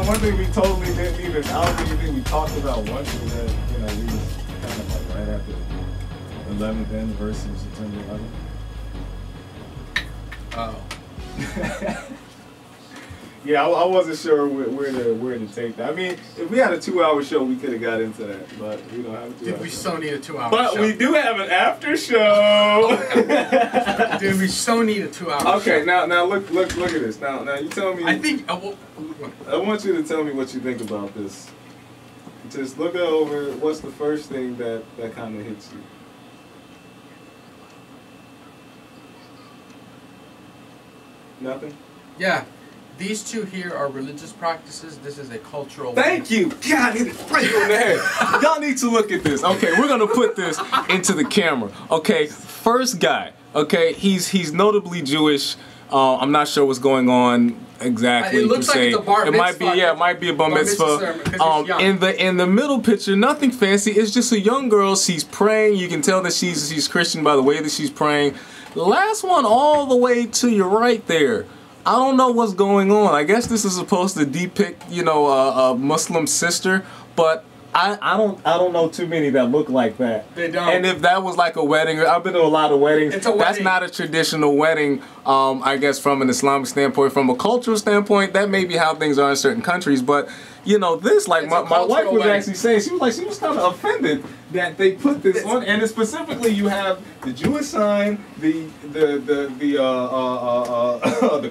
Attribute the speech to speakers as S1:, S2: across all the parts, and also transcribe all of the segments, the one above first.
S1: one thing we totally didn't even, I don't think we talked about once was that, you know, we was kind of like right after the 11th anniversary of September 11th.
S2: Oh.
S1: Yeah, I wasn't sure where to take that. I mean, if we had a 2-hour show, we could have got into that, but we don't have a 2-hour show.
S2: We so need a 2-hour show.
S1: But we do have an after show.
S2: Dude, we so need a 2-hour show.
S1: Okay, now look at this. Now you tell me.
S2: I think
S1: I want you to tell me what you think about this. Just look over. What's the first thing that kind of hits you? Nothing.
S2: Yeah. These two here are religious practices. This is a cultural.
S1: Thank you. God, hit it right on the head. Y'all need to look at this. Okay, we're gonna put this into the camera. Okay, first guy. Okay, he's notably Jewish. I'm not sure what's going on exactly.
S2: It looks like it's a bar mitzvah.
S1: It might be, yeah, it might be a bar mitzvah. In the middle picture, nothing fancy. It's just a young girl. She's praying. You can tell that she's Christian by the way that she's praying. The last one, all the way to your right there. I don't know what's going on. I guess this is supposed to depict, you know, a Muslim sister, but I don't know too many that look like that.
S2: They don't.
S1: And if that was like a wedding, I've been to a lot of weddings.
S2: It's a wedding.
S1: That's not a traditional wedding, I guess, from an Islamic standpoint. From a cultural standpoint, that may be how things are in certain countries. But you know, this, like, my wife was actually saying, she was kind of offended that they put this on, and specifically you have the Jewish sign, the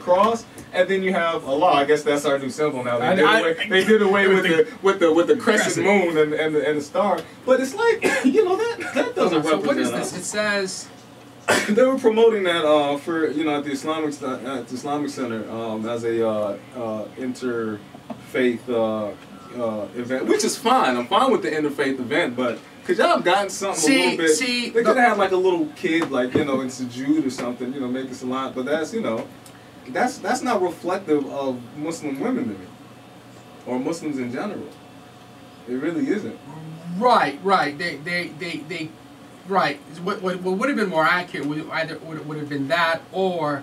S1: cross, and then you have Allah. I guess that's our new symbol now. They did away with the crescent moon and the star. But it's like, you know, that doesn't represent.
S2: So what is this? It says
S1: they were promoting that for, you know, at the Islamic Center as a interfaith event, which is fine. I'm fine with the interfaith event, but could y'all have gotten something a little bit? They could have had like a little kid, like, you know, in sujood or something, you know, making salat. But that's, you know, that's not reflective of Muslim women to me, or Muslims in general. It really isn't. Right.
S2: They right. What would have been more accurate would have been that or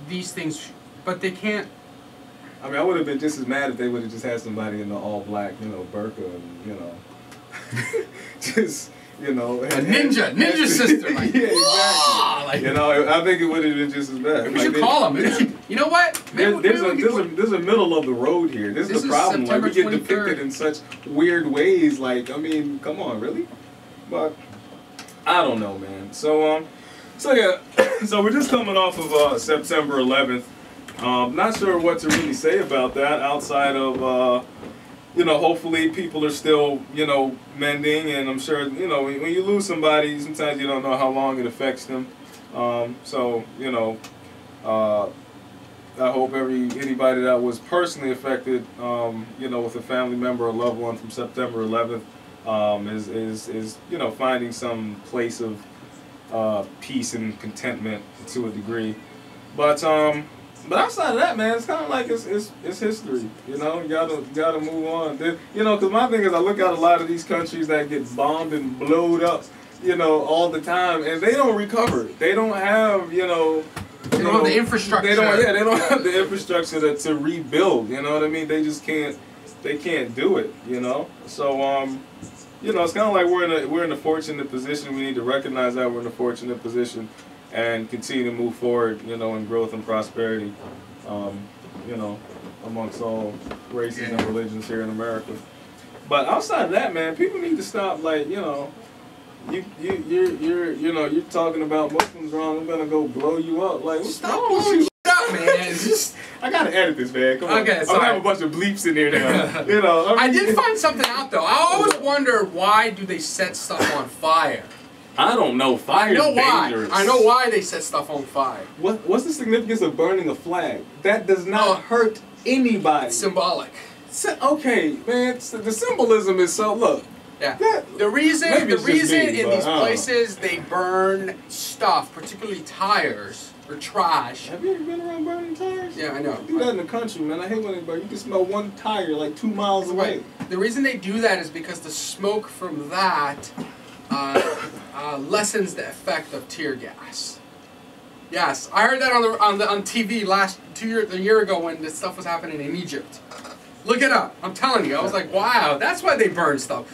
S2: these things, but they can't.
S1: I mean, I would have been just as mad if they would have just had somebody in the all black, you know, burqa, and, you know, just, you know,
S2: a ninja sister, like,
S1: yeah, exactly. Like, you know, I think it would have been just as bad.
S2: We should call them. You know what?
S1: There's a middle of the road here. This is the problem. Like, we get depicted in such weird ways. Like, I mean, come on, really? But I don't know, man. So yeah, so we're just coming off of September 11th. Not sure what to really say about that outside of, you know, hopefully people are still, you know, mending, and I'm sure, you know, when you lose somebody, sometimes you don't know how long it affects them. So, you know, I hope anybody that was personally affected, you know, with a family member or loved one from September 11th, is you know, finding some place of peace and contentment to a degree. But outside of that, man, it's kind of like it's history. You know, you gotta move on. You know, because my thing is, I look at a lot of these countries that get bombed and blowed up, you know, all the time, and they don't recover. They don't have, you know.
S2: They don't have the infrastructure.
S1: They don't have the infrastructure to rebuild. You know what I mean? They just can't. They can't do it. You know. So you know, it's kind of like we're in a fortunate position. We need to recognize that we're in a fortunate position and continue to move forward, you know, in growth and prosperity, you know, amongst all races and religions here in America. But outside of that, man, people need to stop, like, you know, you're talking about Muslims wrong. I'm gonna go blow you up. Like, what's
S2: stop blowing you up, man. It's just,
S1: I gotta edit this, man. Come on.
S2: Okay,
S1: I'm gonna have a bunch of bleeps in here now. You know,
S2: I did find something out though. I always wonder, why do they set stuff on fire?
S1: I don't know. Fire's dangerous.
S2: I know why they set stuff on fire.
S1: What's the significance of burning a flag? That does not hurt anybody.
S2: It's symbolic.
S1: Okay, man. The symbolism is so. Look.
S2: Yeah. The reason in these places they burn stuff, particularly tires or trash.
S1: Have you ever been around burning tires?
S2: Yeah, I know.
S1: Do that in the country, man. I hate when anybody. You can smell one tire like 2 miles away.
S2: The reason they do that is because the smoke from that lessens the effect of tear gas. Yes, I heard that on TV a year ago when this stuff was happening in Egypt. Look it up. I'm telling you. I was like, wow, that's why they burn stuff.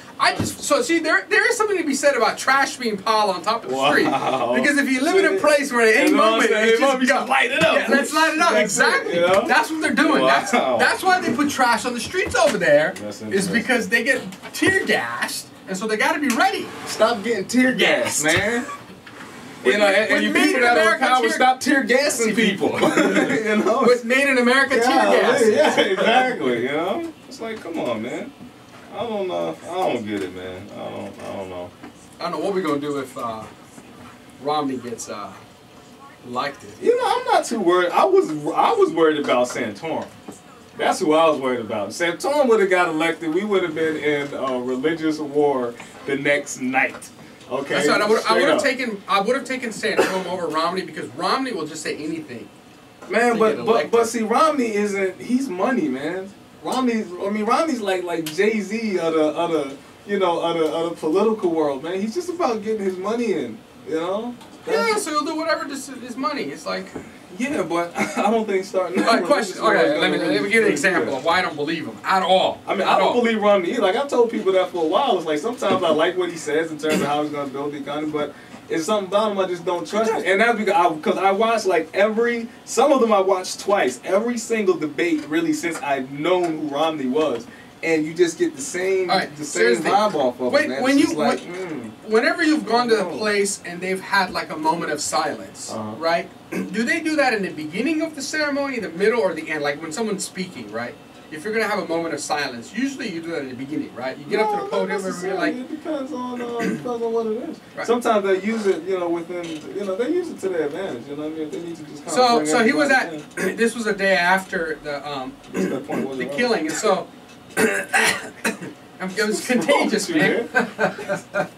S2: So see, there is something to be said about trash being piled on top of the street. Because if you live in a place where at any moment it's just
S1: light it up.
S2: Yeah, let's light it up. Exactly.
S1: You know?
S2: That's what they're doing.
S1: Wow.
S2: That's why they put trash on the streets over there. Is because they get tear gassed, and so they got to be ready.
S1: Stop getting tear gassed, man. You know, and you people that are in power, stop tear gassing people. You know,
S2: what's made in America, tear gas.
S1: Yeah, exactly. You know, it's like, come on, man. I don't know. I don't get it, man. I don't know.
S2: I don't know what we're gonna do if Romney gets elected.
S1: You know, I'm not too worried. I was worried about Santorum. That's who I was worried about. Santorum would have got elected. We would have been in a religious war the next night. Okay.
S2: That's right. I would have taken Santorum over Romney because Romney will just say anything.
S1: Man, but see, Romney isn't. He's money, man. Romney's like Jay-Z of the political world, man. He's just about getting his money in, you know.
S2: Yeah, so he'll do whatever his money. It's like.
S1: Yeah, but I don't think starting.
S2: Question. Okay, let me give you an example of why I don't believe him at all.
S1: I mean, I don't believe Romney either. Like, I've told people that for a while. It's like sometimes I like what he says in terms of how he's going to build the economy, but it's something about him I just don't trust it. And that's because I watched some of them I watched twice. Every single debate really since I've known who Romney was. And you just get the same vibe off of it, man.
S2: Whenever you've gone to a place and they've had like a moment of silence, right? Do they do that in the beginning of the ceremony, the middle, or the end? Like when someone's speaking, right? If you're gonna have a moment of silence, usually you do that in the beginning, right? You get up to the podium and you're like.
S1: It depends on what it is. Right. Sometimes they use it, they use it to their advantage. You know what I mean? They need to just
S2: so he was at. This was a day after the killing, and so. It was contagious, man.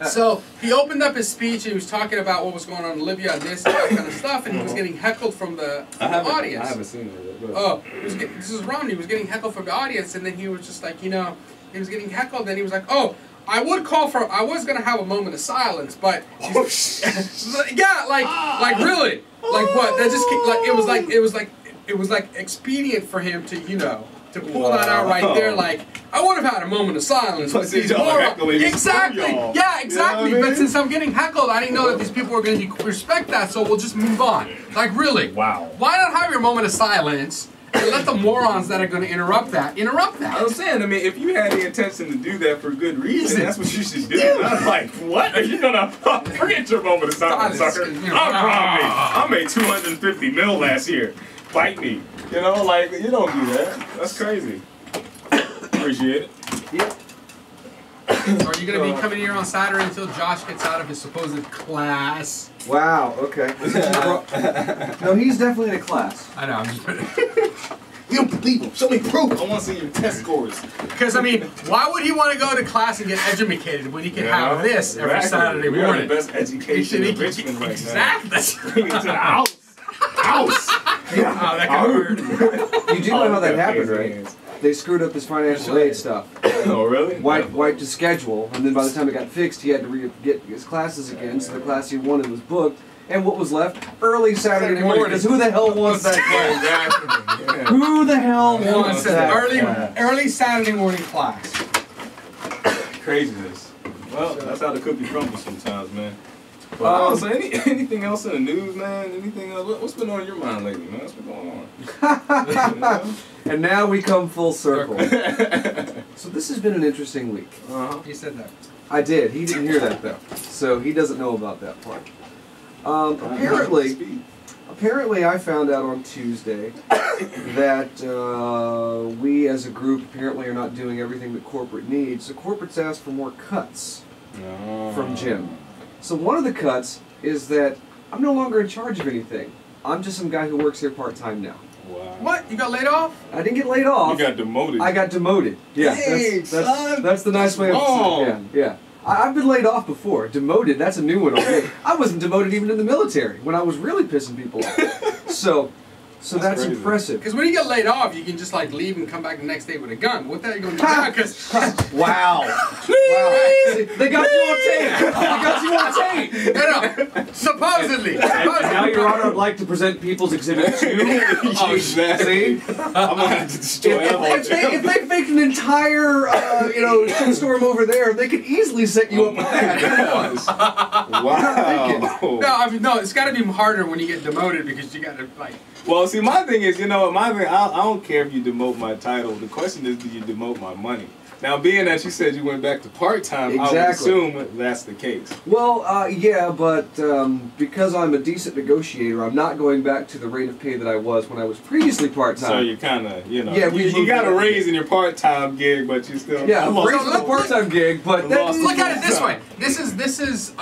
S2: So he opened up his speech and he was talking about what was going on in Libya and this and that kind of stuff, and he was getting heckled from the audience.
S1: I haven't seen it.
S2: Oh, this is Romney. He was getting heckled from the audience, and then he was just like, he was getting heckled, and he was like, oh, I was going to have a moment of silence, but yeah, like really, like what? That just it was like expedient for him to pull that out right there, like, I would have had a moment of silence. But these exactly. Yeah, exactly. You know but since I'm getting heckled, I didn't know that these people were going to respect that, so we'll just move on. Like, really.
S1: Wow.
S2: Why not have your moment of silence and let the morons that are going to interrupt that? I'm
S1: saying, if you had the intention to do that for good reason, that's what you should do. I'm like, what? Are you going to forget your moment of silence, sucker? I'm Romney. I made $250 million last year. Fight me. You don't do that. That's crazy. Appreciate it.
S2: Yep. So are you going to be coming here on Saturday until Josh gets out of his supposed class?
S3: Wow, okay. No, he's definitely in a class.
S2: I know, I'm just
S1: You don't believe him. Show me proof. I want to see your test scores.
S2: Because, why would he want to go to class and get educated when he can have this every Saturday morning?
S1: We are the best education in Richmond right now.
S2: Exactly.
S1: Bring it to the house.
S2: Yeah, that got hurt.
S3: You do know how that happened, right? They screwed up his financial aid stuff.
S1: Oh, really?
S3: Wiped his schedule, and then by the time it got fixed, he had to get his classes again, so the class he wanted was booked. And what was left? Early Saturday morning, because who the hell wants that class? Yeah. Who the hell wants that
S2: early Saturday morning class?
S1: Craziness. Well, that's how the cookie crumbles sometimes, man. But so anything else in the news, man? Anything else? What's been on your mind lately, man? What's been going on?
S3: And now we come full circle. So this has been an interesting week.
S2: You said that.
S3: I did. He didn't hear that, though. So he doesn't know about that part. Apparently I found out on Tuesday that we as a group apparently are not doing everything that corporate needs. So corporate's asked for more cuts from Jim. So one of the cuts is that I'm no longer in charge of anything. I'm just some guy who works here part-time now.
S1: Wow.
S2: What? You got laid off?
S3: I didn't get laid off.
S1: You got demoted.
S3: I got demoted. Yeah,
S1: hey,
S3: that's the nice way of saying it. Yeah. I've been laid off before. Demoted, that's a new one on me. I wasn't demoted even in the military when I was really pissing people off. So, So that's impressive.
S2: Because when you get laid off, you can just like leave and come back the next day with a gun. What the hell are you going to do? Because
S3: wow. See, they got you on tape. They got you on tape.
S2: No. Supposedly.
S3: Now, Your Honor, I'd like to present People's Exhibit 2.
S1: Oh, see? I'm gonna have to destroy
S3: if they faked an entire, shitstorm over there, they could easily set you up with that.
S1: Wow.
S2: No, I mean, no, it's got to be harder when you get demoted because you got to like.
S1: Well, see, my thing is, I don't care if you demote my title. The question is, do you demote my money? Now, being that you said you went back to part-time, I would assume that's the case.
S3: Well, yeah, but because I'm a decent negotiator, I'm not going back to the rate of pay that I was when I was previously part-time.
S1: So you kind of,
S3: yeah,
S1: you got a raise in your part-time gig, but you still...
S3: Yeah, raise in the part-time gig, but...
S2: Look at it this way. This is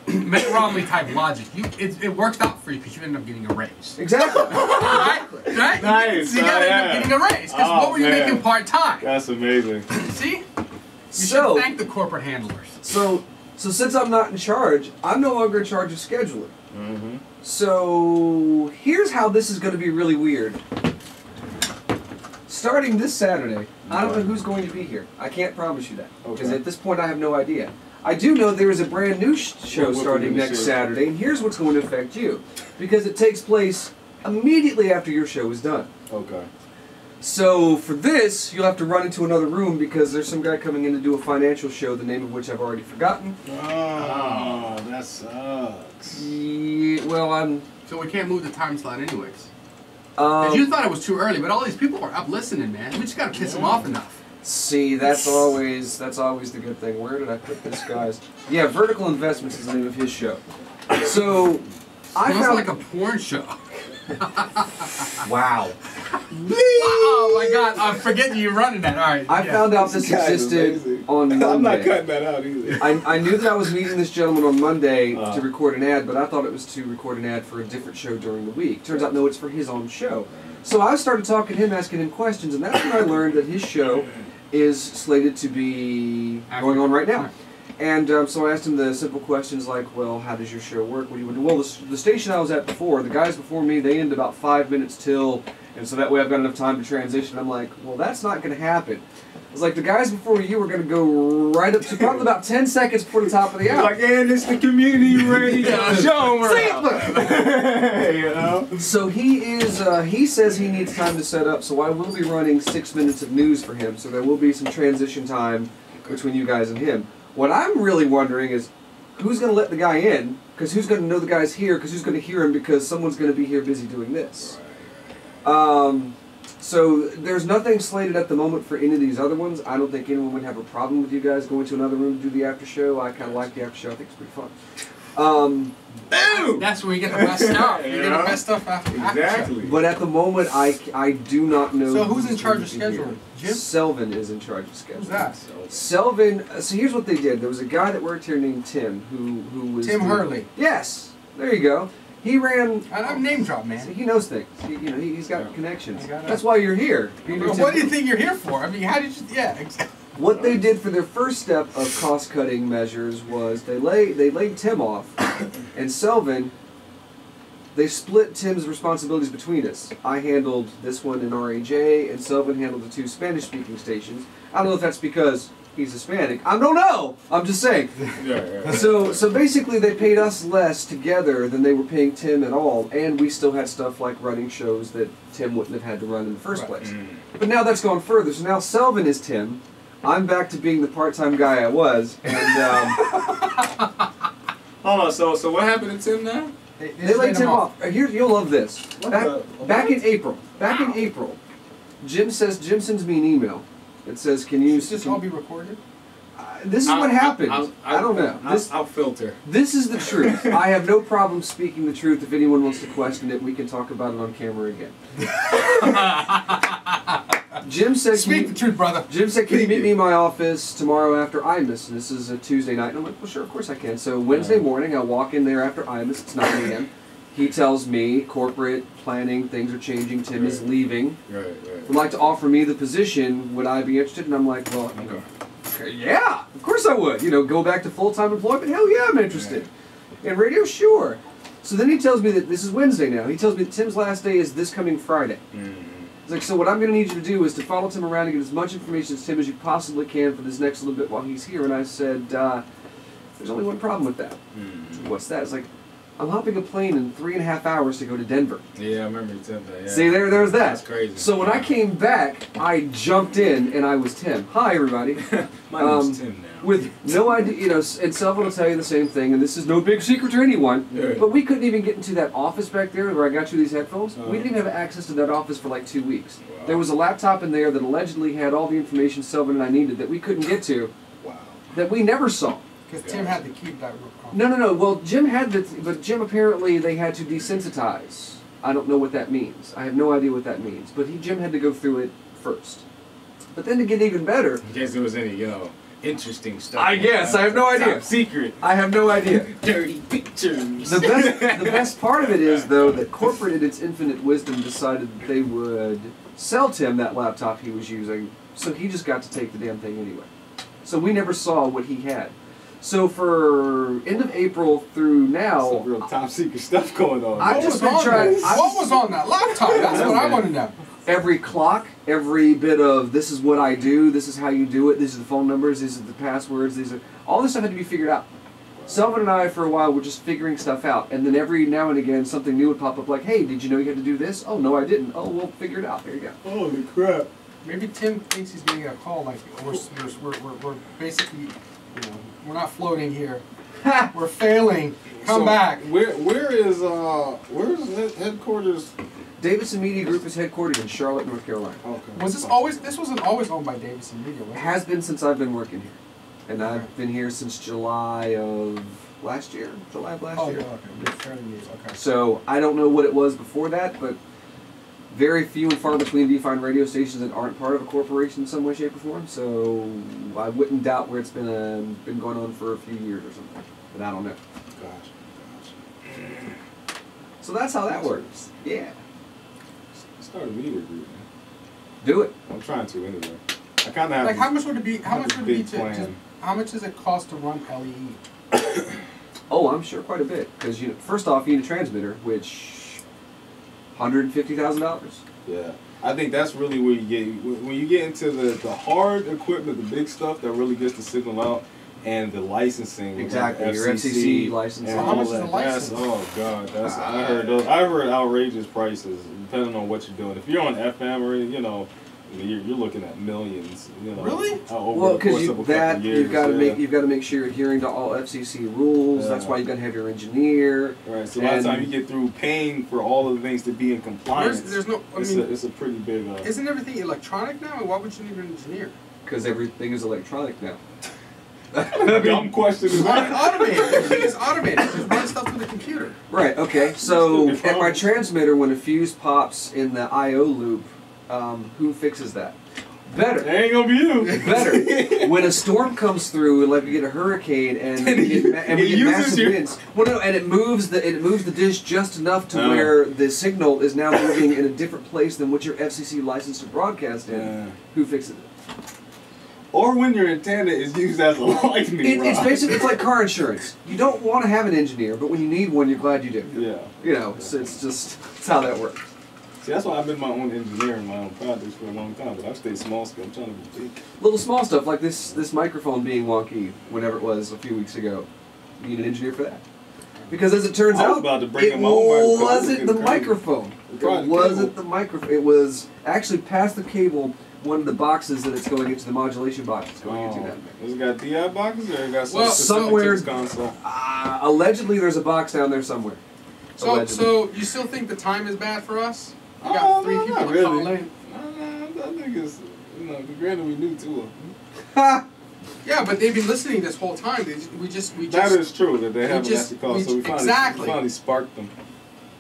S2: Mitt Romney type logic. It works out for you because you end up getting a raise.
S3: Exactly.
S2: Right?
S1: Nice.
S2: So you gotta end up getting a raise. Because what were you making part-time?
S1: That's amazing.
S2: See? You should thank the corporate handlers.
S3: So since I'm not in charge, I'm no longer in charge of scheduling.
S1: Mm-hmm.
S3: So here's how this is going to be really weird. Starting this Saturday, I don't know who's going to be here. I can't promise you that. Because at this point I have no idea. I do know there is a brand new show starting next Saturday, and here's what's going to affect you. Because it takes place immediately after your show is done.
S1: Okay.
S3: So for this, you'll have to run into another room because there's some guy coming in to do a financial show, the name of which I've already forgotten.
S1: Oh, that sucks.
S3: Yeah, well,
S2: So we can't move the time slot anyways. Because you thought it was too early, but all these people are up listening, man. We just got to piss them off enough.
S3: See, that's always the good thing. Where did I put this, guys? Yeah, Vertical Investments is the name of his show. So I found
S2: like a porn show.
S3: Wow.
S2: Oh my God! I'm forgetting you running that. All right.
S3: I found out this existed on Monday.
S1: I'm not cutting that out either.
S3: I knew that I was meeting this gentleman on Monday to record an ad, but I thought it was to record an ad for a different show during the week. Turns out, no, it's for his own show. So I started talking to him, asking him questions, and that's when I learned that his show is slated to be going on right now. And so I asked him the simple questions like, well, how does your show work? What do you want to do? Well, the station I was at before, the guys before me, they end about 5 minutes till, and so that way I've got enough time to transition. I'm like, well, that's not going to happen. I was like, the guys before you were going to go right up to probably about 10 seconds before the top of the hour.
S1: Like, and it's the community radio show. You know?
S3: So he says he needs time to set up, so I will be running 6 minutes of news for him, so there will be some transition time between you guys and him. What I'm really wondering is who's going to let the guy in, because who's going to know the guy's here, because who's going to hear him, because someone's going to be here busy doing this. So there's nothing slated at the moment for any of these other ones. I don't think anyone would have a problem with you guys going to another room to do the after show. I kind of like the after show. I think it's pretty fun.
S1: Boom!
S2: That's where you get the best stuff. You get the best stuff after.
S1: Exactly.
S3: But at the moment, I do not know.
S2: So who's in charge of scheduling? Jim?
S3: Selvin is in charge of scheduling.
S2: Who's that?
S3: Selvin. So here's what they did. There was a guy that worked here named Tim who was
S2: Tim Hurley.
S3: Yes, there you go. He ran.
S2: I'm name drop, man.
S3: He knows things. He's got connections. That's why you're here.
S2: What do you think you're here for? I mean, how did you? Yeah, exactly.
S3: What they did for their first step of cost-cutting measures was they laid Tim off, and Selvin. They split Tim's responsibilities between us. I handled this one in RAJ, and Selvin handled the 2 Spanish-speaking stations. I don't know if that's because he's Hispanic. I don't know. I'm just saying.
S1: Yeah.
S3: So basically, they paid us less together than they were paying Tim at all, and we still had stuff like running shows that Tim wouldn't have had to run in the first place. But now that's gone further. So now Selvin is Tim. I'm back to being the part-time guy I was, and
S1: Hold on. So what happened to Tim now?
S3: They laid Tim off. Here, you'll love this. Back in April, Jim sends me an email. It says, "Can you?"
S2: Should this all be recorded?
S3: This is what happened. I don't know.
S1: I'll filter.
S3: This is the truth. I have no problem speaking the truth. If anyone wants to question it, we can talk about it on camera again. Jim said,
S2: "Speak the truth, brother."
S3: Jim said, "Can you meet me in my office tomorrow after IMUS?" And this is a Tuesday night. And I'm like, "Well, sure, of course I can." So Wednesday morning, I walk in there after IMUS. It's 9 a.m. He tells me, corporate planning, things are changing. Tim is leaving. Would like to offer me the position. Would I be interested? And I'm like, well, yeah, of course I would. Go back to full-time employment. Hell yeah, I'm interested. And radio, sure. So then he tells me that this is Wednesday now. He tells me that Tim's last day is this coming Friday. He's like, so what I'm going to need you to do is to follow Tim around and get as much information as Tim as you possibly can for this next little bit while he's here. And I said, there's only one problem with that. What's that? It's like, I'm hopping a plane in 3.5 hours to go to Denver.
S1: Yeah, I remember you said that. Yeah.
S3: See, there's that.
S1: That's crazy.
S3: So when I came back, I jumped in and I was Tim. Hi, everybody.
S1: My name's Tim now.
S3: With no idea, you know, and Selva will tell you the same thing, and this is no big secret to anyone, but we couldn't even get into that office back there where I got you these headphones. We didn't even have access to that office for like 2 weeks. Wow. There was a laptop in there that allegedly had all the information Selva and I needed that we couldn't get to, that we never saw.
S2: Because Tim had to keep that.
S3: No. Well, Jim had but Jim apparently they had to desensitize. I don't know what that means. I have no idea what that means. But Jim had to go through it first. But then to get even better,
S1: in case there was any, you know, interesting stuff.
S3: I guess I have no idea.
S1: Top secret.
S3: I have no idea.
S1: Dirty pictures.
S3: The best part of it is though that corporate, in its infinite wisdom, decided that they would sell Tim that laptop he was using, so he just got to take the damn thing anyway. So we never saw what he had. So for end of April through now,
S1: some real top secret stuff going on.
S2: What was on that laptop? That's what I want to know.
S3: Every clock, every bit of this is what I do, this is how you do it, these are the phone numbers, these are the passwords, these are all this stuff had to be figured out. Selvin and I for a while were just figuring stuff out, and then every now and again something new would pop up like, hey, did you know you had to do this? Oh no, I didn't. Oh, we'll figure it out. There you go.
S1: Holy crap.
S2: Maybe Tim thinks he's getting a call like we're basically, you know, we're not floating here. We're failing. Come back.
S1: Where's headquarters?
S3: Davidson Media Group is headquartered in Charlotte, North Carolina.
S1: Okay.
S2: This wasn't always owned by Davidson Media, was it?
S3: It has been since I've been working here. And I've been here since July of last year. July of last year.
S2: Okay. Okay.
S3: So I don't know what it was before that, but very few and far between do you find radio stations that aren't part of a corporation in some way, shape, or form. So I wouldn't doubt where it's been going on for a few years or something. But I don't know.
S1: Gotcha.
S3: So that's how that works. Yeah.
S1: Start a media group, man.
S3: Do it.
S1: I'm trying to anyway. I kind of have.
S2: Like, how much would it be? How much does it cost to run LEE?
S3: Oh, I'm sure quite a bit. Because first off, you need a transmitter, which $150,000.
S1: Yeah, I think that's really where you get when you get into the hard equipment, the big stuff that really gets the signal out, and the licensing.
S3: Exactly, your FCC license.
S2: How much is the license?
S1: Oh God, I heard outrageous prices depending on what you're doing. If you're on FM or you're looking at millions.
S2: Really?
S3: Well, because you've got to make sure you're adhering to all FCC rules. Yeah. That's why you've got to have your engineer.
S1: Right. So by the time you get through paying for all of the things to be in compliance, it's a pretty big.
S2: Isn't everything electronic now? Why would you need an engineer?
S3: Because everything is electronic now.
S1: Dumb question.
S2: Automated. Everything is automated. Just run stuff through the computer.
S3: Right. Okay. So at my transmitter, when a fuse pops in the I/O loop, who fixes that? Better.
S1: It ain't gonna be you.
S3: Better. When a storm comes through, like we get a hurricane and we get massive winds. Well, no, and it moves the dish just enough to where the signal is now moving in a different place than what your FCC licensed to broadcast in. Yeah. Who fixes it?
S1: Or when your antenna is used as a lightning rod.
S3: It's basically like car insurance. You don't want to have an engineer, but when you need one, you're glad you do.
S1: Yeah.
S3: It's how that works.
S1: See, that's why I've been my own engineer in my own projects for a long time, but I've stayed small scale. I'm trying to be big.
S3: Little small stuff like this microphone being wonky whenever it was a few weeks ago. You need an engineer for that. Because as it turns out, it wasn't the microphone. It wasn't the microphone. It was actually past the cable, one of the boxes that it's going into, the modulation box it's going into.
S1: Has it got DI boxes or it got
S3: somewhere?
S1: Console?
S3: Allegedly, there's a box down there somewhere.
S2: So you still think the time is bad for us? We got 3 people to call in.
S1: I think it's, granted we knew 2 of them.
S2: Yeah, but they've been listening this whole time. We just.
S1: That is true that they haven't actually called, so we finally sparked them.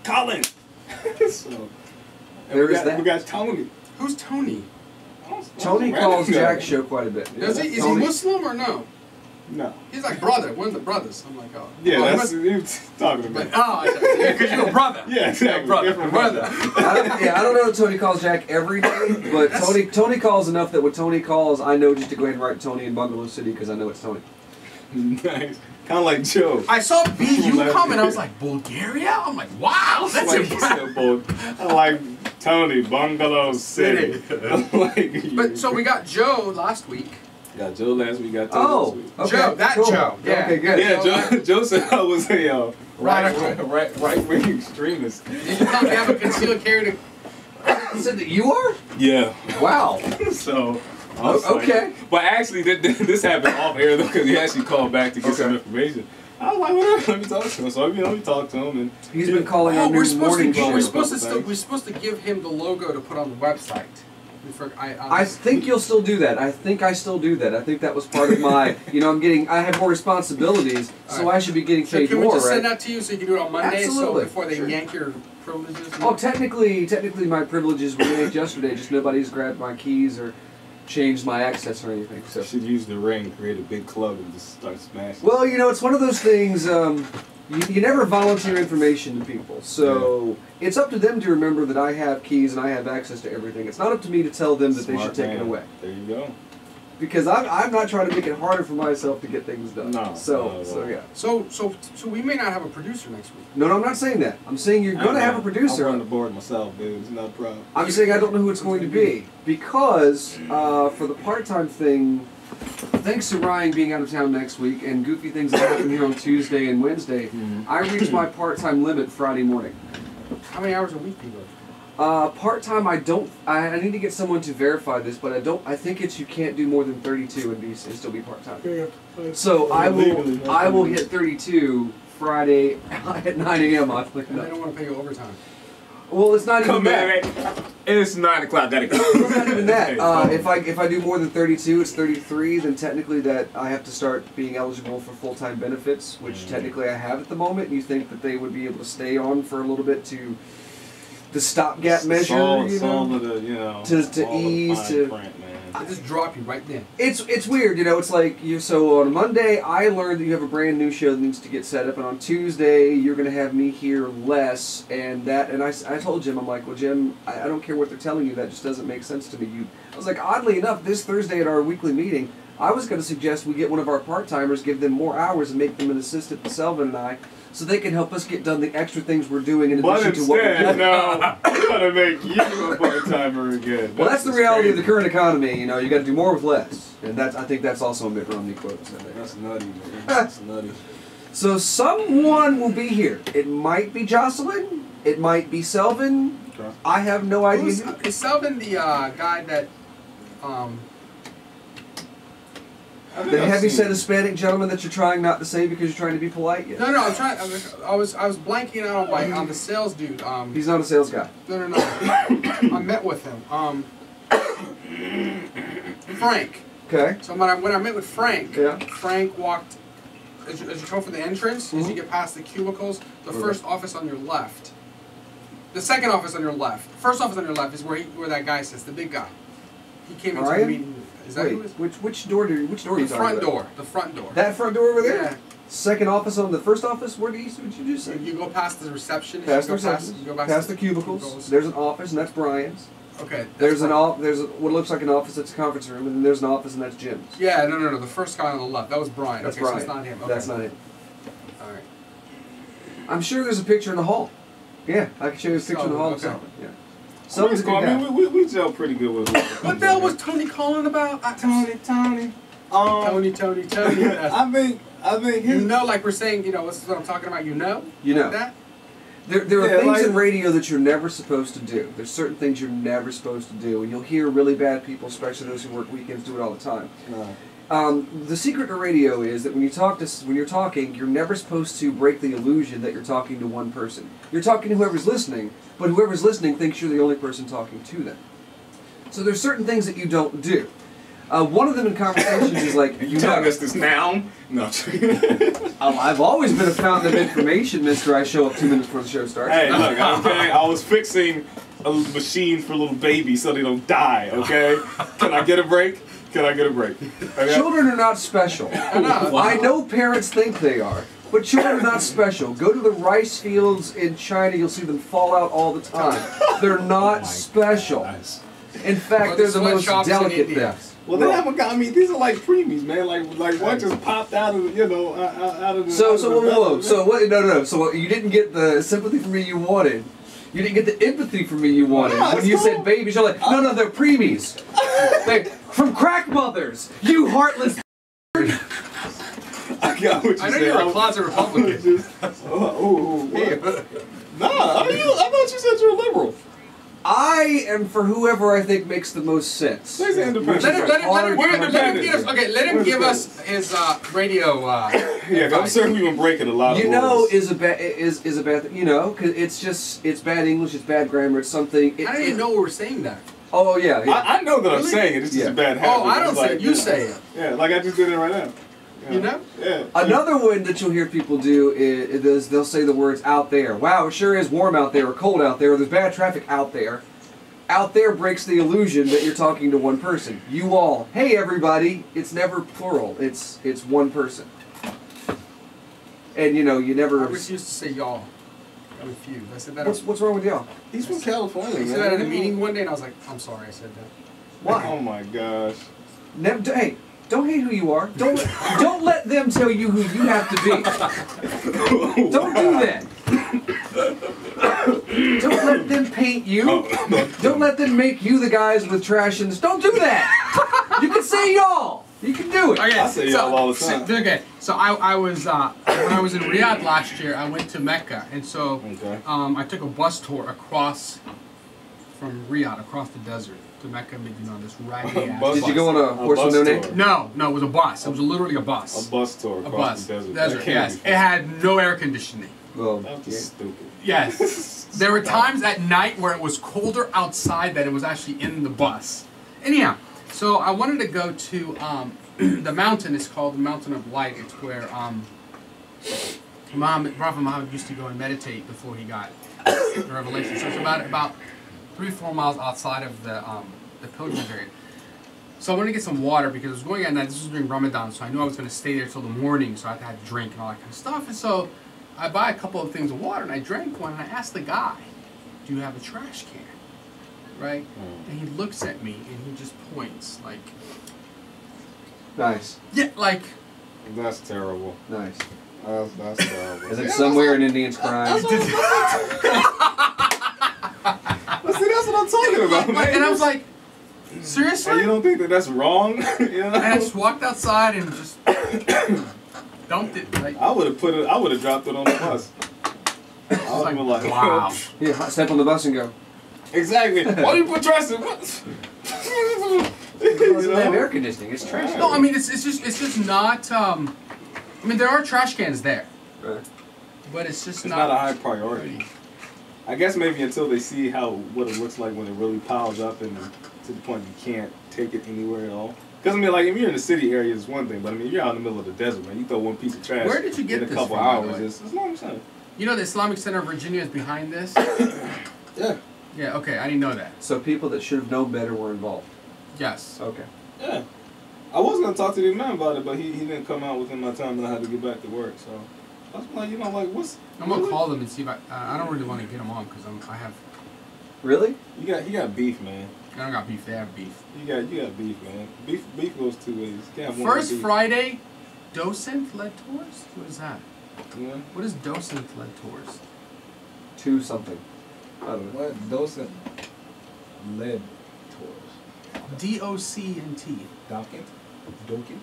S1: Colin. We got Tony.
S2: Who's Tony?
S3: Tony calls Jack's show quite a bit.
S2: Is he Muslim or no?
S1: No.
S2: He's like brother, one of the brothers. I'm like, oh.
S1: Yeah, that's what he was talking about.
S2: Because you're a brother.
S1: Yeah, exactly.
S2: Brother.
S3: I don't know if Tony calls Jack every day, but Tony calls enough that when Tony calls, I know just to go ahead and write Tony in Bungalow City because I know it's Tony.
S1: Nice. Kind of like Joe.
S2: I saw BU come and I was like, Bulgaria? I'm like, wow, that's impressive.
S1: Like Tony, Bungalow City.
S2: But so we got Joe last week.
S1: Got Joe last week. Got Tony this week.
S2: Okay, Joe, that cool. Joe.
S3: Yeah. Okay, good.
S1: Yeah, Joe said I was a right-wing extremist.
S2: Did you tell me you have a concealed carry to...
S3: You said that you are?
S1: Yeah.
S3: Wow.
S1: So...
S3: Okay.
S1: But actually, this happened off air though, because he actually called back to get some information. I was like, whatever, let me talk to him. So let me talk to him, and
S3: he's been calling on new morning show.
S2: We're supposed to give him the logo to put on the website.
S3: I think you'll still do that. I think I still do that. I think that was part of my, I have more responsibilities, so I should be getting paid more, right?
S2: Can we just send that to you so you can do it on Monday?
S3: Absolutely.
S2: So before they yank your privileges?
S3: Oh, technically my privileges were yanked yesterday. Just nobody's grabbed my keys or changed my access or anything. So
S1: should use the ring, create a big club, and just start smashing.
S3: Well, it's one of those things. You never volunteer information to people, so it's up to them to remember that I have keys and I have access to everything. It's not up to me to tell them that they should take it away.
S1: There you go.
S3: Because I'm not trying to make it harder for myself to get things done.
S1: No.
S3: So yeah.
S2: So we may not have a producer next week.
S3: No, I'm not saying that. I'm saying you're going to have a producer.
S1: I'm on the board myself, dude. It's not a problem.
S3: I'm saying I don't know who it's going to be because for the part-time thing. Thanks to Ryan being out of town next week and goofy things that happen here on Tuesday and Wednesday, I reached my part-time limit Friday morning.
S2: How many hours a week do you go?
S3: Part-time, I need to get someone to verify this, but I think you can't do more than 32 and still be part-time. So I will hit 32 Friday at 9 a.m.
S2: I don't want to pay you overtime.
S3: Well, it's not even that.
S1: It's 9 o'clock. Gotta go.
S3: It's not even that. If I do more than 32, it's 33. Then technically that I have to start being eligible for full-time benefits, which technically I have at the moment. And you think that they would be able to stay on for a little bit to the stopgap measure, to ease to.
S2: I just drop you right there.
S3: It's weird, It's like so on Monday I learned that you have a brand new show that needs to get set up, and on Tuesday you're going to have me here less, and I told Jim, I'm like, well, Jim, I don't care what they're telling you, that just doesn't make sense to me. I was like, oddly enough, this Thursday at our weekly meeting, I was going to suggest we get one of our part-timers, give them more hours, and make them an assistant to Selvin and I, so they can help us get done the extra things we're doing in addition to what we're doing.
S1: No, I'm going to make you a part-timer again.
S3: Well, that's the reality of the current economy. You got to do more with less. And I think that's also a Mitt Romney quote.
S1: That's nutty, man. That's nutty.
S3: So someone will be here. It might be Jocelyn. It might be Selvin. Okay. I have no idea.
S2: Is Selvin the guy that...
S3: The heavy-set Hispanic gentleman that you're trying not to say because you're trying to be polite? Yes.
S2: No, I was blanking out on the sales dude.
S3: He's not a sales guy.
S2: No. I met with him. Frank.
S3: Okay.
S2: So when I met with Frank, Frank walked, as you go for the entrance, as you get past the cubicles, the first office on your left. The second office on your left. First office on your left is where that guy sits, the big guy. He came into the meeting. Is that who it is?
S3: Which door are you talking about?
S2: The front door.
S3: That front door over there?
S2: Yeah.
S3: Second office on the first office? What did you just say?
S2: You go past the reception.
S3: Past the reception. Past the cubicles. There's an office, and that's Brian's.
S2: Okay.
S3: There's what looks like an office that's a conference room, and then there's an office, and that's Jim's.
S2: Yeah, no. The first guy on the left. That was Brian.
S3: That's
S2: Brian.
S3: So
S2: it's not him. Okay.
S3: That's not him.
S2: All right.
S3: I'm sure there's a picture in the hall. Yeah, I can show you a picture in the hall of something. Yeah.
S1: Someone's cool. I mean, we gel pretty good with it.
S2: What the hell was Tony calling about? Tony. Tony.
S1: I think
S2: like we're saying, this is what I'm talking about.
S3: Like that. There are things in radio that you're never supposed to do. There's certain things you're never supposed to do, and you'll hear really bad people, especially those who work weekends, do it all the time. The secret to radio is that when you're talking, you're never supposed to break the illusion that you're talking to one person. You're talking to whoever's listening, but whoever's listening thinks you're the only person talking to them. So there's certain things that you don't do. One of them in conversations is like...
S1: You telling us this now? No.
S3: I've always been a fountain of information, mister. I show up 2 minutes before the show starts.
S1: Hey, look, okay? I was fixing a machine for little babies so they don't die, okay? Can I get a break? Okay?
S3: Children are not special. I know parents think they are, but children are not special. Go to the rice fields in China, you'll see them fall out all the time. They're not special. In fact, they're the most delicate thefts.
S1: Well, they haven't got. I mean, these are like preemies, man. Like one just popped out of out of the.
S3: So what? No. So you didn't get the sympathy from me you wanted. You didn't get the empathy from me you wanted. When you said babies, you're like, no, they're preemies. From crack mothers. You heartless.
S1: I know
S2: you're a closet Republican.
S1: Nah, I thought you said you're a liberal.
S3: I am for whoever I think makes the most sense.
S1: Let him
S2: give us his radio.
S1: Yeah, I'm certain we've been breaking a lot of rules.
S3: Is a bad because it's bad English, it's bad grammar, it's something.
S2: I didn't even know we were saying that.
S3: Oh yeah.
S1: I know that I'm saying it. It's just a bad habit.
S2: Oh, I don't say it. You say it.
S1: Yeah, like I just did it right now.
S2: You know?
S1: Yeah.
S3: Another one that you'll hear people do is they'll say the words out there. Wow, it sure is warm out there, or cold out there, or there's bad traffic out there. Out there breaks the illusion that you're talking to one person. You all. Hey everybody. It's never plural. It's one person. And you never.
S2: I refuse to say y'all. I refuse. I said that.
S3: What's wrong with y'all?
S1: He's from California.
S2: I said that in a meeting one day, and I was like, I'm sorry, I said that.
S3: Why?
S1: Oh my gosh.
S3: Hey. Don't hate who you are. Don't let them tell you who you have to be. Don't do that. Don't let them paint you. Don't let them make you the guys with trash in this. Don't do that. You can say y'all. You can do it.
S2: Okay,
S1: I say y'all all the time.
S2: Okay, so I was when I was in Riyadh last year, I went to Mecca, and so I took a bus tour across from Riyadh, across the desert. To Mecca, Medina, on this raggedy ass.
S3: Did you go on a horse with no name?
S2: No, it was a bus. It was literally a bus.
S1: A bus tour across the desert.
S2: Yes. It had no air conditioning.
S3: Well,
S1: that's stupid.
S2: Yes. There were times at night where it was colder outside than it was actually in the bus. Anyhow, so I wanted to go to the mountain. It's called the Mountain of Light. It's where Prophet Muhammad used to go and meditate before he got the revelation. So it's about 3-4 miles outside of the pilgrimage area. So I wanted to get some water because it was going at night. This was during Ramadan, so I knew I was going to stay there till the morning, so I had to have a drink and all that kind of stuff. And so I buy a couple of things of water, and I drank one, and I asked the guy, do you have a trash can? Right? And he looks at me, and he just points, like...
S3: Nice.
S2: Yeah, like...
S1: That's terrible.
S3: Nice.
S1: That's terrible.
S3: Is it somewhere an Indian's crying?
S1: See, that's what I'm talking about, man.
S2: And I was like, seriously?
S1: And you don't think that that's wrong?
S2: And I just walked outside and just dumped it. Like,
S1: I would have dropped it on the bus. I was like,
S2: wow.
S3: Yeah, step on the bus and go.
S1: Exactly. Why do you put trash in what?
S3: They have air conditioning. It's trash.
S2: No, I mean it's just not. I mean there are trash cans there,
S3: right.
S2: But it's just
S1: not a high priority. I guess maybe until they see what it looks like when it really piles up and to the point you can't take it anywhere at all. Because I mean, like if you're in the city area, it's one thing, but I mean, if you're out in the middle of the desert, man, you throw one piece of trash.
S2: Where did you get
S1: in a
S2: this
S1: couple
S2: from,
S1: hours? It's what I'm saying.
S2: You know, the Islamic Center of Virginia is behind this.
S1: Yeah.
S2: Yeah. Okay, I didn't know that.
S3: So people that should have known better were involved.
S2: Yes.
S3: Okay.
S1: Yeah. I was gonna talk to the man about it, but he didn't come out within my time, and I had to get back to work. So I was like, what's?
S2: I'm gonna call them and see if I don't really want to get them on because I have.
S3: Really?
S1: You got beef, man.
S2: I don't got beef. They have beef.
S1: You got beef, man. Beef goes two ways. You can't have one
S2: First
S1: beef.
S2: Friday, docent led tours. What is that?
S1: Yeah.
S2: What is docent led tours?
S3: To something. I don't know.
S4: What docent led tours?
S2: DOCNT.
S4: Docent?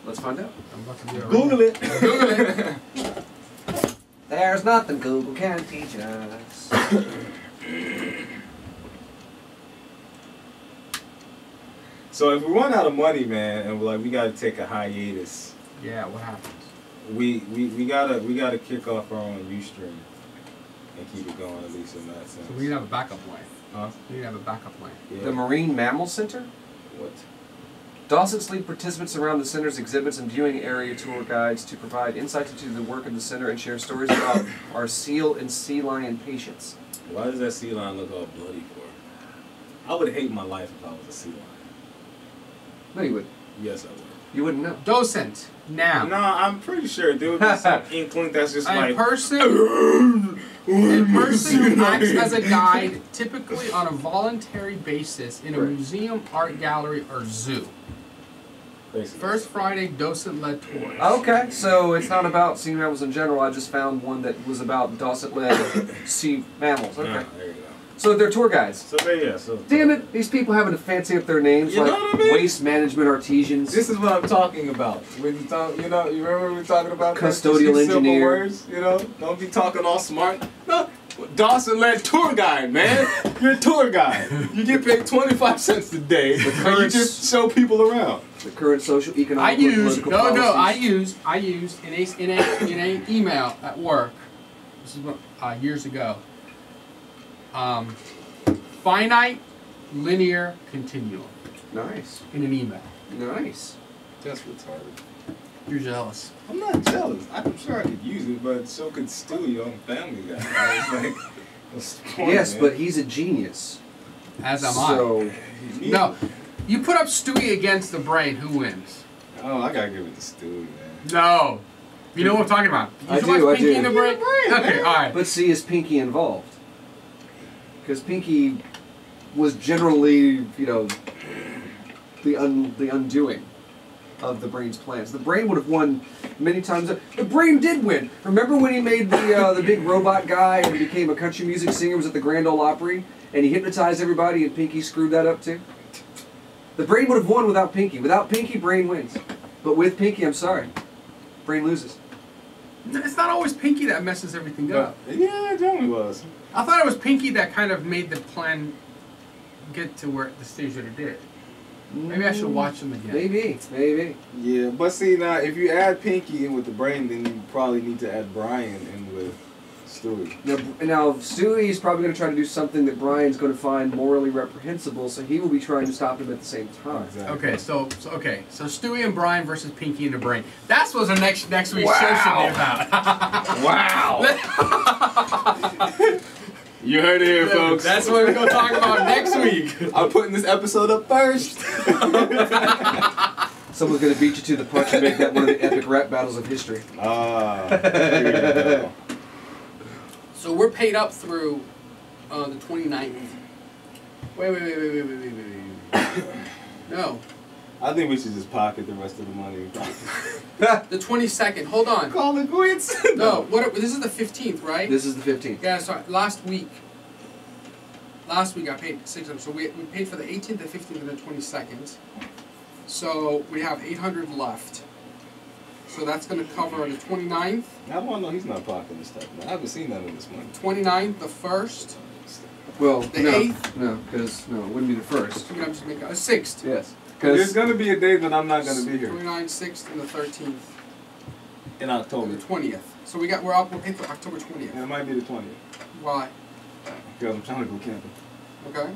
S3: Let's find out.
S2: I'm about to do it.
S1: Google it.
S2: Google it.
S3: There's nothing Google can teach us.
S1: So if we run out of money, man, and we're like, we got to take a hiatus.
S2: Yeah, what happens?
S1: We gotta kick off our own Ustream and keep it going, at least in that sense.
S2: So we need to have a backup plan.
S1: Huh?
S2: We need to have a backup plan.
S1: Yeah.
S3: The Marine Mammal Center?
S1: What?
S3: Dawson's lead participants around the center's exhibits and viewing area tour guides to provide insights into the work of the center and share stories about our seal and sea lion patients.
S1: Why does that sea lion look all bloody for? I would hate my life if I was a sea lion.
S3: No, you would.
S1: Yes, I would.
S3: You wouldn't know.
S2: Docent. Now.
S1: No, I'm pretty sure there would be some inkling that's just
S2: A
S1: like...
S2: person who acts as a guide, typically on a voluntary basis in a museum, art gallery, or zoo.
S1: Basically.
S2: First Friday docent-led tours.
S3: Okay, so it's not about sea mammals in general. I just found one that was about docent-led sea mammals. Okay.
S1: Yeah, there you go.
S3: So they're tour guides.
S1: So there, yeah. So
S3: Damn it, these people having to fancy up their names
S1: You
S3: like
S1: know what I mean?
S3: waste management artisans.
S1: This is what I'm talking about. When you talk, you know, you remember we were talking about
S3: Custodial
S1: simple
S3: engineer.
S1: Words, you know, don't be talking all smart. No, Dawson-led tour guide, man. You're a tour guide. You get paid 25 cents a day, and you just show people around.
S3: The current social, economic,
S2: I used
S3: political policies.
S2: I used in a email at work. This is what, years ago. Finite linear continuum
S3: Nice.
S2: in an email.
S3: Nice.
S1: That's retarded.
S2: You're jealous.
S1: I'm not jealous. I'm sure I could use it, but so could Stewie on Family Guy. It's like, what's the point,
S3: Yes,
S1: man?
S3: but he's a genius.
S2: As am
S3: So,
S2: No, you put up Stewie against the brain. Who wins?
S1: Oh, I gotta give it to Stewie, man.
S2: No. You know what I'm talking about.
S3: I
S2: You
S3: do,
S2: watch
S3: I
S2: Pinky
S3: do.
S2: and the Brain? Okay, all right.
S3: but see, is Pinky involved? Because Pinky was generally, you know, the undoing of the brain's plans. The brain would have won many times. The brain did win. Remember when he made the big robot guy and became a country music singer? Was at the Grand Ole Opry, and he hypnotized everybody, and Pinky screwed that up too. The brain would have won without Pinky. Without Pinky, brain wins. But with Pinky, I'm sorry, brain loses.
S2: It's not always Pinky that messes everything up.
S1: Yeah, it definitely was.
S2: I thought it was Pinky that kind of made the plan get to where the stage that it did. Maybe I should watch them again.
S3: Maybe.
S1: Yeah, but see now, if you add Pinky in with the brain, then you probably need to add Brian in with Stewie.
S3: Now Stewie's probably going to try to do something that Brian's going to find morally reprehensible, so he will be trying to stop him at the same time.
S1: Exactly.
S2: Okay, so Stewie and Brian versus Pinky and the Brain. That's what the next week's show should be about.
S1: Wow. You heard it here, folks.
S2: That's what we're going to talk about next week.
S1: I'm putting this episode up first.
S3: Someone's going to beat you to the punch and make that one of the epic rap battles of history.
S2: So we're paid up through the 29th. Wait. No.
S1: I think we should just pocket the rest of the money.
S2: The 22nd. Hold on.
S1: Call it quits.
S2: No. This is the 15th, right?
S3: This is the 15th.
S2: Yeah, sorry. Last week I paid $600. So we paid for the 18th, the 15th, and the 22nd. So we have $800 left. So that's going to cover the 29th.
S1: I don't know. He's not pocketing this stuff, man. I haven't seen none of this money.
S2: 29th, the 1st.
S3: Well,
S2: The
S3: no.
S2: 8th?
S3: No, because, it wouldn't be the 1st.
S2: I'm just making a 6th.
S3: Yes.
S1: There's going to be a day that I'm not going to be here.
S2: 29th, 6th, and the 13th.
S1: In
S2: And
S1: October.
S2: the 20th. So we're paid for October 20th.
S1: Yeah, it might be the 20th.
S2: Why?
S1: Because I'm trying to go camping.
S2: Okay.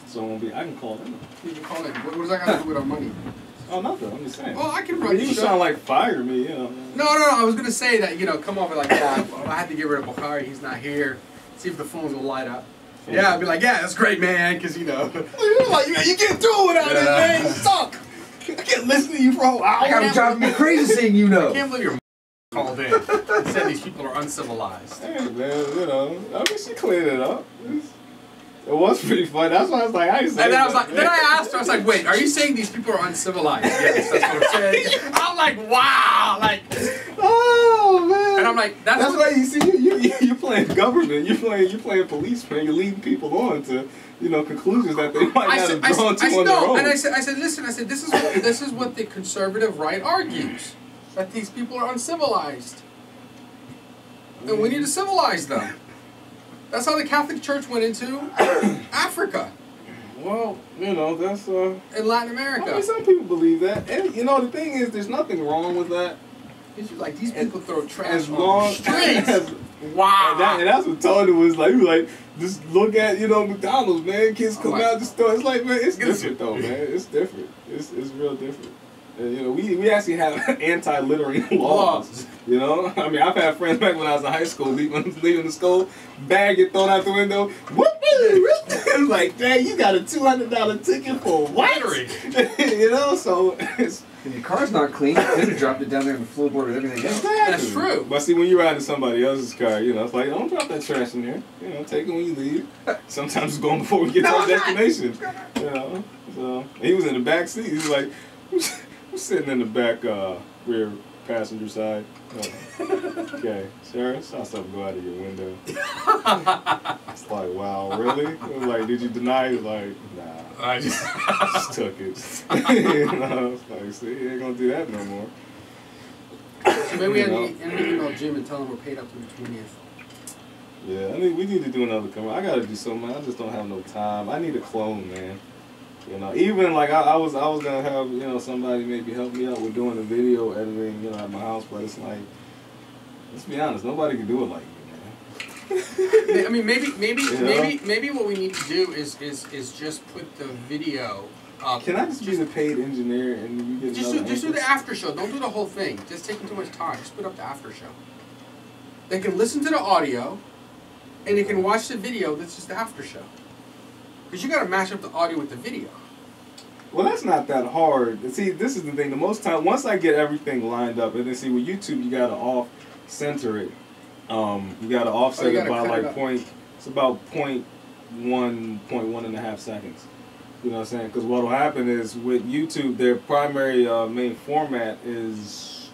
S1: So it won't be. I can call them.
S2: You can call in. What does that got to do with our money?
S1: Oh, nothing. I'm just saying.
S2: Well, I can run
S1: You
S2: the show.
S1: sound like fire me, you know.
S2: No. I was gonna say that come over like that. I had to get rid of Bukhari. He's not here. See if the phones will light up. Yeah, I'd be like, yeah, that's great, man, because
S1: You're like, you can't do it without it, man. You suck. I can't listen to you for a whole hour.
S3: I got him driving me crazy seeing you know.
S2: I can't believe your called in and said these people are uncivilized.
S1: Hey, man, I mean, she cleared it up. It was pretty fun. That's why I was like, I
S2: And then I asked her, I was like, wait, are you saying these people are uncivilized? Yes, that's what I'm saying. I'm like, wow,
S1: oh man.
S2: And I'm like, that's
S1: why you see you're playing government. You're playing policeman. You're leading people on to conclusions that they might not have drawn to on their own.
S2: And I said, listen, this is what the conservative right argues, that these people are uncivilized, and we need to civilize them. That's how the Catholic Church went into Africa.
S1: Well, that's
S2: in Latin America.
S1: I mean, some people believe that, and the thing is, there's nothing wrong with that.
S2: It's just like these people throw trash
S1: as
S2: on
S1: long
S2: the streets.
S1: Wow. And that's what Tony was like. He was like, just look at McDonald's, man. Kids come out the store. It's like, man, it's different though, man. It's different. It's real different. And, we actually have anti-littering laws. I mean, I've had friends back when I was in high school leaving the school, bag get thrown out the window. Whoop! It was like, dang, you got a $200 ticket for littering. So
S3: If your car's not clean, you could have dropped it down there on the floorboard and everything else.
S2: That's true.
S1: But see, when you ride in somebody else's car, you know, it's like, don't drop that trash in there. You know, take it when you leave. Sometimes it's going before we get to our destination. You know, so he was in the back seat. He was like, I'm sitting in the back rear passenger side. Okay, Sarah, saw something go out of your window. It's like, wow, really? It was like, did you deny? He was like, nah, I just took it. You know, it's like, see, you ain't gonna do that no more.
S2: So maybe we need to email Jim and tell him we're paid up to the 20th.
S1: Yeah, I mean, we need to do another commercial. I gotta do something. I just don't have no time. I need a clone, man. You know, even like I was gonna have, you know, somebody maybe help me out with doing the video editing, you know, at my house, but it's like, let's be honest, nobody can do it like me, man.
S2: I mean, maybe what we need to do is just put the video up.
S1: Can I just be the paid engineer and you get
S2: just do the after show? Don't do the whole thing. Just taking too much time. Just put up the after show. They can listen to the audio, and they can watch the video. That's just the after show. Because you got to match up the audio with the video.
S1: Well, that's not that hard. See, this is the thing. The most time, once I get everything lined up, and then see with YouTube, you got to off-center it. You got to offset it by like it's about 0.1.5 seconds. You know what I'm saying? Because what will happen is with YouTube, their primary main format is,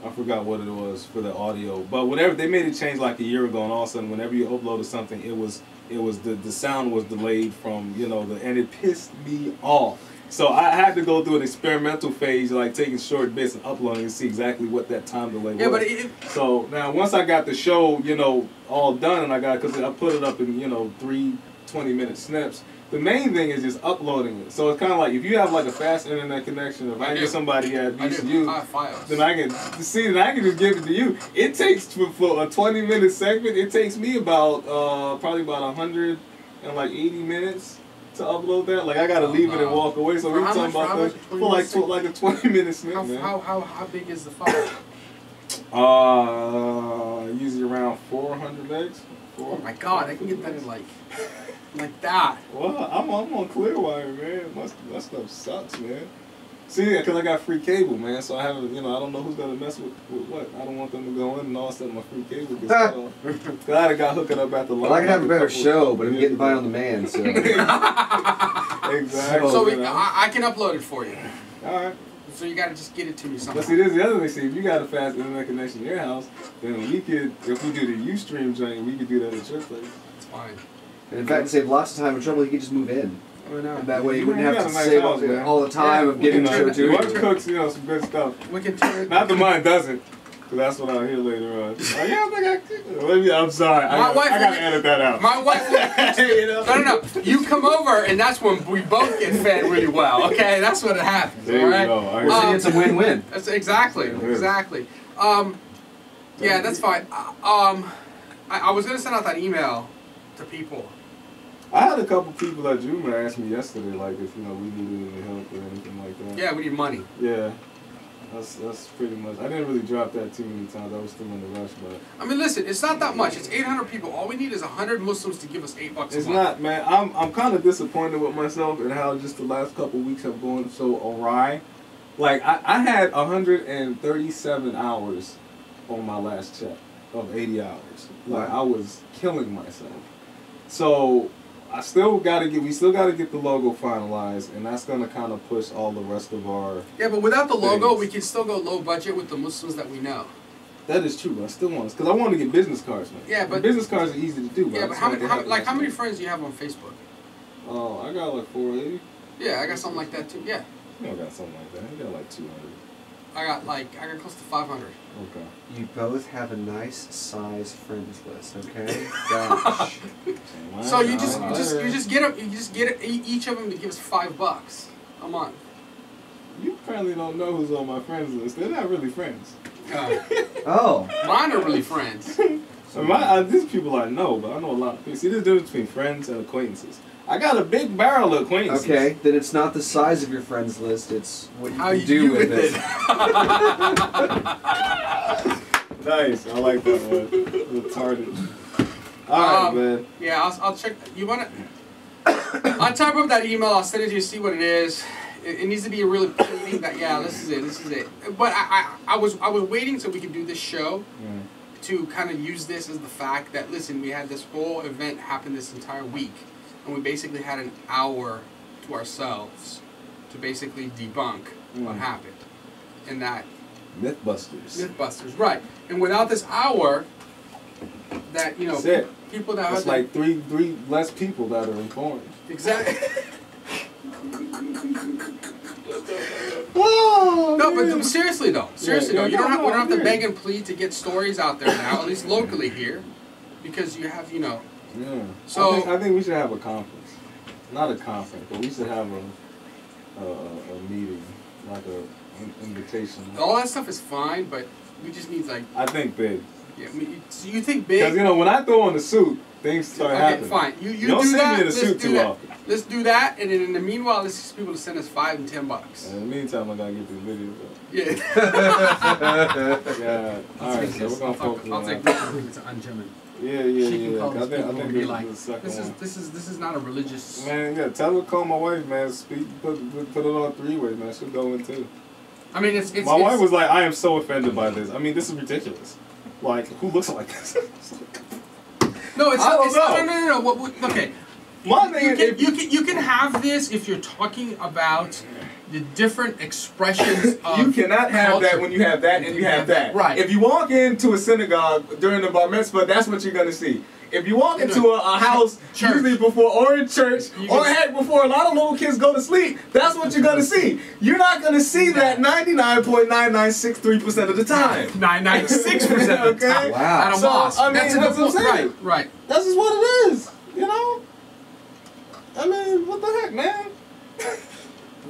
S1: I forgot what it was for the audio, but whatever, they made it change like a year ago, and all of a sudden, whenever you uploaded something, it was the sound was delayed from, you know, and it pissed me off. So I had to go through an experimental phase, like taking short bits and uploading to see exactly what that time delay was. So now once I got the show, you know, all done, and because I put it up in, you know, 3 20-minute snips. The main thing is just uploading it. So it's kind of like if you have like a fast internet connection, if I get somebody at VCU, then I can just give it to you. It takes for a 20-minute segment. It takes me about probably about 180 minutes to upload that. Like I gotta leave it and walk away. So we're talking about that for like a 20-minute snip.
S2: How big is the file?
S1: Usually around 400 megs.
S2: Oh my God, I can get that in like that.
S1: Well, I'm on Clearwire, man. My stuff sucks, man. See, because I got free cable, man. So I haven't, you know, I don't know who's gonna mess with what. I don't want them to go in and all of a sudden my free cable gets cut off. Cause I got hooked up at the line.
S3: Well, I can have a better show, but I'm getting by on the man, so.
S1: Exactly.
S2: So I can upload it for you.
S1: All right.
S2: So you gotta just get it to me somehow.
S1: But see, this is the other thing. See, if you got a fast internet connection in your house, then we could, if we do the Ustream joint, we could do that at your place.
S2: It's fine.
S3: And in fact, it saved lots of time and trouble. You could just move in.
S2: I know.
S3: And that way you wouldn't have to save all the time of getting the show to
S1: you. What cooks, you know, some good stuff.
S2: We can turn it.
S1: Not that mine doesn't. Because that's what I'll hear later on. Oh, yeah, I'm sorry. I gotta edit that out.
S2: My wife will, you know? No. You come over, and that's when we both get fed really well. Okay, that's what it happens.
S1: There
S2: all right?
S1: You
S3: go. It's a win-win.
S2: That's exactly. Yeah, that's fine. I was gonna send out that email to people.
S1: I had a couple people that Juma asked me yesterday, like if we needed any help or anything like that.
S2: Yeah, we need money.
S1: Yeah. That's pretty much. I didn't really drop that too many times. I was still in the rush, but.
S2: I mean, listen, it's not that much. It's 800 people. All we need is 100 Muslims to give us $8 a month.
S1: It's not, man. I'm kind of disappointed with myself and how just the last couple weeks have gone so awry. Like I had 137 hours on my last check of 80 hours. Like I was killing myself. So. We still got to get the logo finalized, and that's going to kind of push all the rest of our.
S2: Yeah, but without the logo, we can still go low budget with the Muslims that we know.
S1: That is true. I still want, because I want to get business cards, man.
S2: Yeah, but
S1: business cards are easy to do.
S2: Yeah, but how many friends do you have on Facebook?
S1: Oh, I got like 480.
S2: Yeah, I got something like that too. Yeah.
S1: You don't got something like that. I got like 200.
S2: I got close to 500.
S1: Okay.
S3: You both have a nice size friends list, okay? Gosh.
S2: So you just get each of them to give us $5 a month.
S1: You apparently don't know who's on my friends list. They're not really friends.
S3: Oh.
S2: Mine are really friends.
S1: These people I know, but I know a lot of people. See, there's a difference between friends and acquaintances. I got a big barrel of acquaintances.
S3: Okay, then it's not the size of your friends list, it's what you can do with it.
S1: Nice, I like that one. Retarded. Alright, man.
S2: Yeah, I'll check. You want to... I'll type up that email, I'll send it to you, see what it is. it needs to be a really thing that this is it. But I was waiting so we could do this show to kind of use this as the fact that listen, we had this whole event happen this entire week, and we basically had an hour to ourselves to basically debunk what happened, and that Mythbusters, right? And without this hour, that people that
S1: it's like three less people that are informed.
S2: Exactly.
S1: Oh,
S2: no, but seriously though, we don't have to beg and plead to get stories out there now, at least locally here, because you have
S1: Yeah.
S2: So
S1: I think we should have a conference, not a conference, but we should have a meeting, like an invitation.
S2: All that stuff is fine, but we just need like.
S1: I think big.
S2: Yeah, so you think big?
S1: Because when I throw on the suit, things start happening.
S2: Fine. You
S1: don't
S2: do
S1: see
S2: that.
S1: me in a suit too often.
S2: Let's do that, and then in the meanwhile, let's just people to send us $5 and $10.
S1: In the meantime, I gotta get this video up.
S2: Yeah.
S1: Yeah. All right, so we're gonna focus on that.
S2: I'll take to Anjimin.
S1: Yeah.
S2: She can call
S1: I think
S2: be like,
S1: this
S2: is not a religious.
S1: Man, yeah. Tell her to call my wife, man. Put it on 3-way, man. She'll go in too.
S2: I mean, it's.
S1: My wife was like, I am so offended by this. I mean, this is ridiculous. Like, who looks like this?
S2: No, it's
S1: I don't know.
S2: No. Okay.
S1: My thing
S2: You can have this if you're talking about the different expressions of
S1: you cannot have
S2: culture.
S1: that when you have that and you have that.
S2: Right.
S1: If you walk into a synagogue during the bar mitzvah, that's what you're gonna see. If you walk into a house, usually before or in church, or heck, before a lot of little kids go to sleep, that's what you're gonna see. You're not gonna see that 99.9963% of the time.
S2: 996% of the time.
S3: Wow.
S2: At a mosque.
S1: I mean, that's what I'm saying.
S2: Right.
S1: That's just what it is. I mean, what the heck, man?
S3: I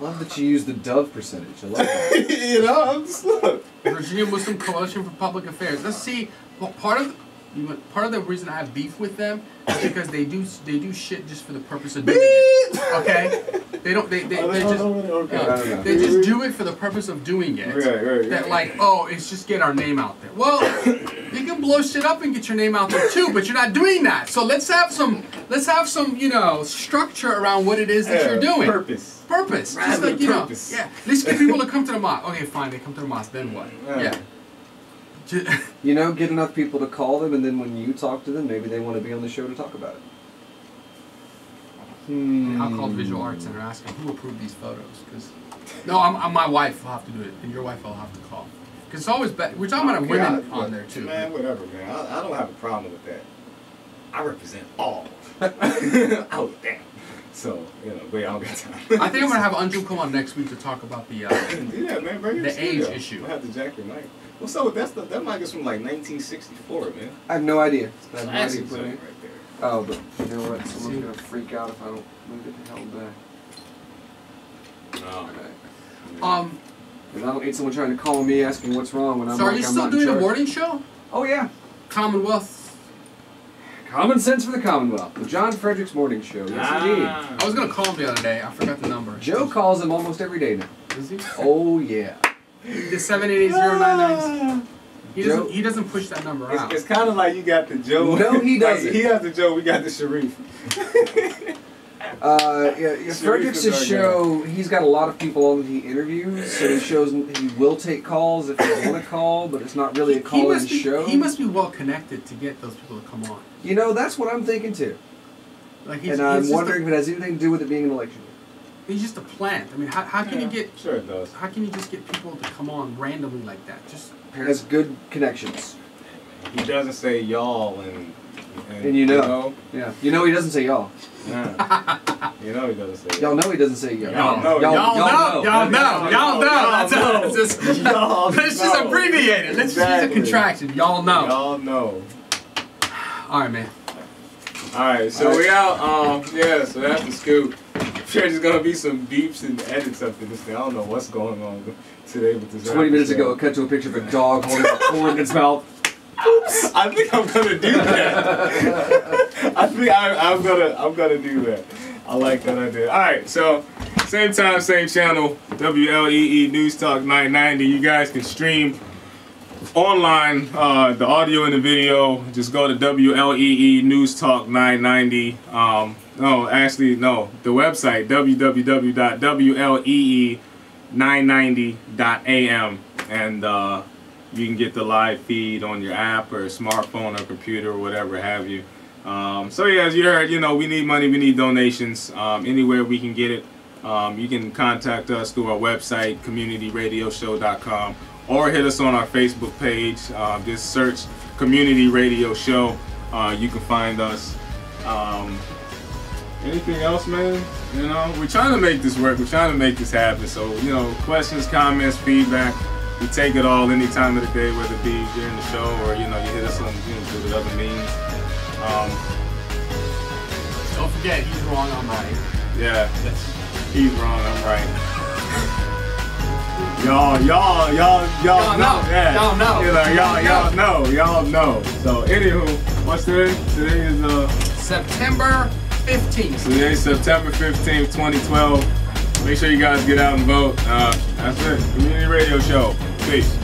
S3: love that you use the dove percentage. I love that.
S1: I'm just look.
S2: Virginia Muslim Coalition for Public Affairs. Let's see. Well, part of the reason I have beef with them is because they do shit just for the purpose of doing it. Okay? They just do it for the purpose of doing it.
S1: Right.
S2: That like, it's just get our name out there. Well, you can blow shit up and get your name out there too, but you're not doing that. So let's have some structure around what it is that you're doing.
S1: Purpose.
S2: Just like purpose. Let's get people to come to the mosque. Okay, fine, they come to the mosque, then what? Yeah.
S3: Get enough people to call them, and then when you talk to them, maybe they want to be on the show to talk about it.
S2: I'll call the Visual Arts Center and ask them who approved these photos. My wife will have to do it, and your wife will have to call. Because it's always better. We're talking about women on there too.
S1: Man, whatever, man. I don't have a problem with that. I represent all. Oh, damn. So, wait, I don't got time.
S2: I think I'm going to have Anju come on next week to talk about the
S1: man, bring
S2: the age issue.
S1: We'll have to jack your mic. What's up with that stuff? That mic is from like 1964, man.
S3: I have no idea.
S1: I have no idea put it right there.
S3: Oh, but you know what? Someone's going to freak out if I don't move it the hell back.
S1: Oh.
S3: Okay. Because I don't need someone trying to call me asking what's wrong when I'm
S2: So are you still doing a morning show?
S3: Oh, yeah.
S2: Commonwealth.
S3: Common Sense for the Commonwealth. The John Fredericks Morning Show. Yes, indeed.
S2: I was going to call him the other day. I forgot the number.
S3: Joe calls him almost every day now.
S2: Is he?
S3: Oh, yeah.
S2: The 788-099. He doesn't push that number out.
S1: It's kind of like you got the Joe.
S3: No, he doesn't.
S1: Like, he has the Joe. We got the Sharif.
S3: Fredericks' show, he's got a lot of people on that he interviews, so he will take calls if they want to call, but it's not really a call-in show.
S2: He must be well connected to get those people to come on.
S3: That's what I'm thinking too.
S2: Like
S3: and I'm wondering if it has anything to do with it being an election year.
S2: He's just a plant. I mean, how can you get?
S1: Sure it does.
S2: How can you just get people to come on randomly like that?
S3: Has good connections.
S1: He doesn't say y'all and
S3: Yeah. He doesn't say y'all.
S1: Nah. He doesn't say y'all.
S3: Y'all know he doesn't say y'all.
S1: Y'all know.
S2: Let's just abbreviate it. Let's use a contraction. Y'all know.
S1: Y'all know.
S2: All right, man.
S1: All right, so we out. So that's the scoop. I'm sure there's gonna be some beeps and edits up to this thing. I don't know what's going on today with this.
S3: 20 minutes ago, it cut to a picture of a dog holding a corn in its mouth.
S1: Oops! I think I'm gonna do that. I'm gonna do that. I like that idea. All right, so same time, same channel, WLEE News Talk 990. You guys can stream online, the audio and the video, just go to WLEE News Talk 990. No, actually, no. The website, www.WLEE990.am. And you can get the live feed on your app or smartphone or computer or whatever have you. So yeah, as you heard, you know, we need money, we need donations. Anywhere we can get it. You can contact us through our website, communityradioshow.com, or hit us on our Facebook page. Just search Community Radio Show. You can find us. Anything else, man? You know, we're trying to make this work. We're trying to make this happen. So, you know, questions, comments, feedback, we take it all any time of the day, whether it be during the show or, you know, you hit us on, you know, through the other means.
S2: Don't forget, he's wrong, I'm right.
S1: Yeah, he's wrong, I'm right. Y'all know. Yeah.
S2: Y'all know.
S1: You know, y'all know. So, anywho, what's today? Today is
S2: September 15th.
S1: Today's September 15th, 2012. Make sure you guys get out and vote. That's it. Community Radio Show. Peace.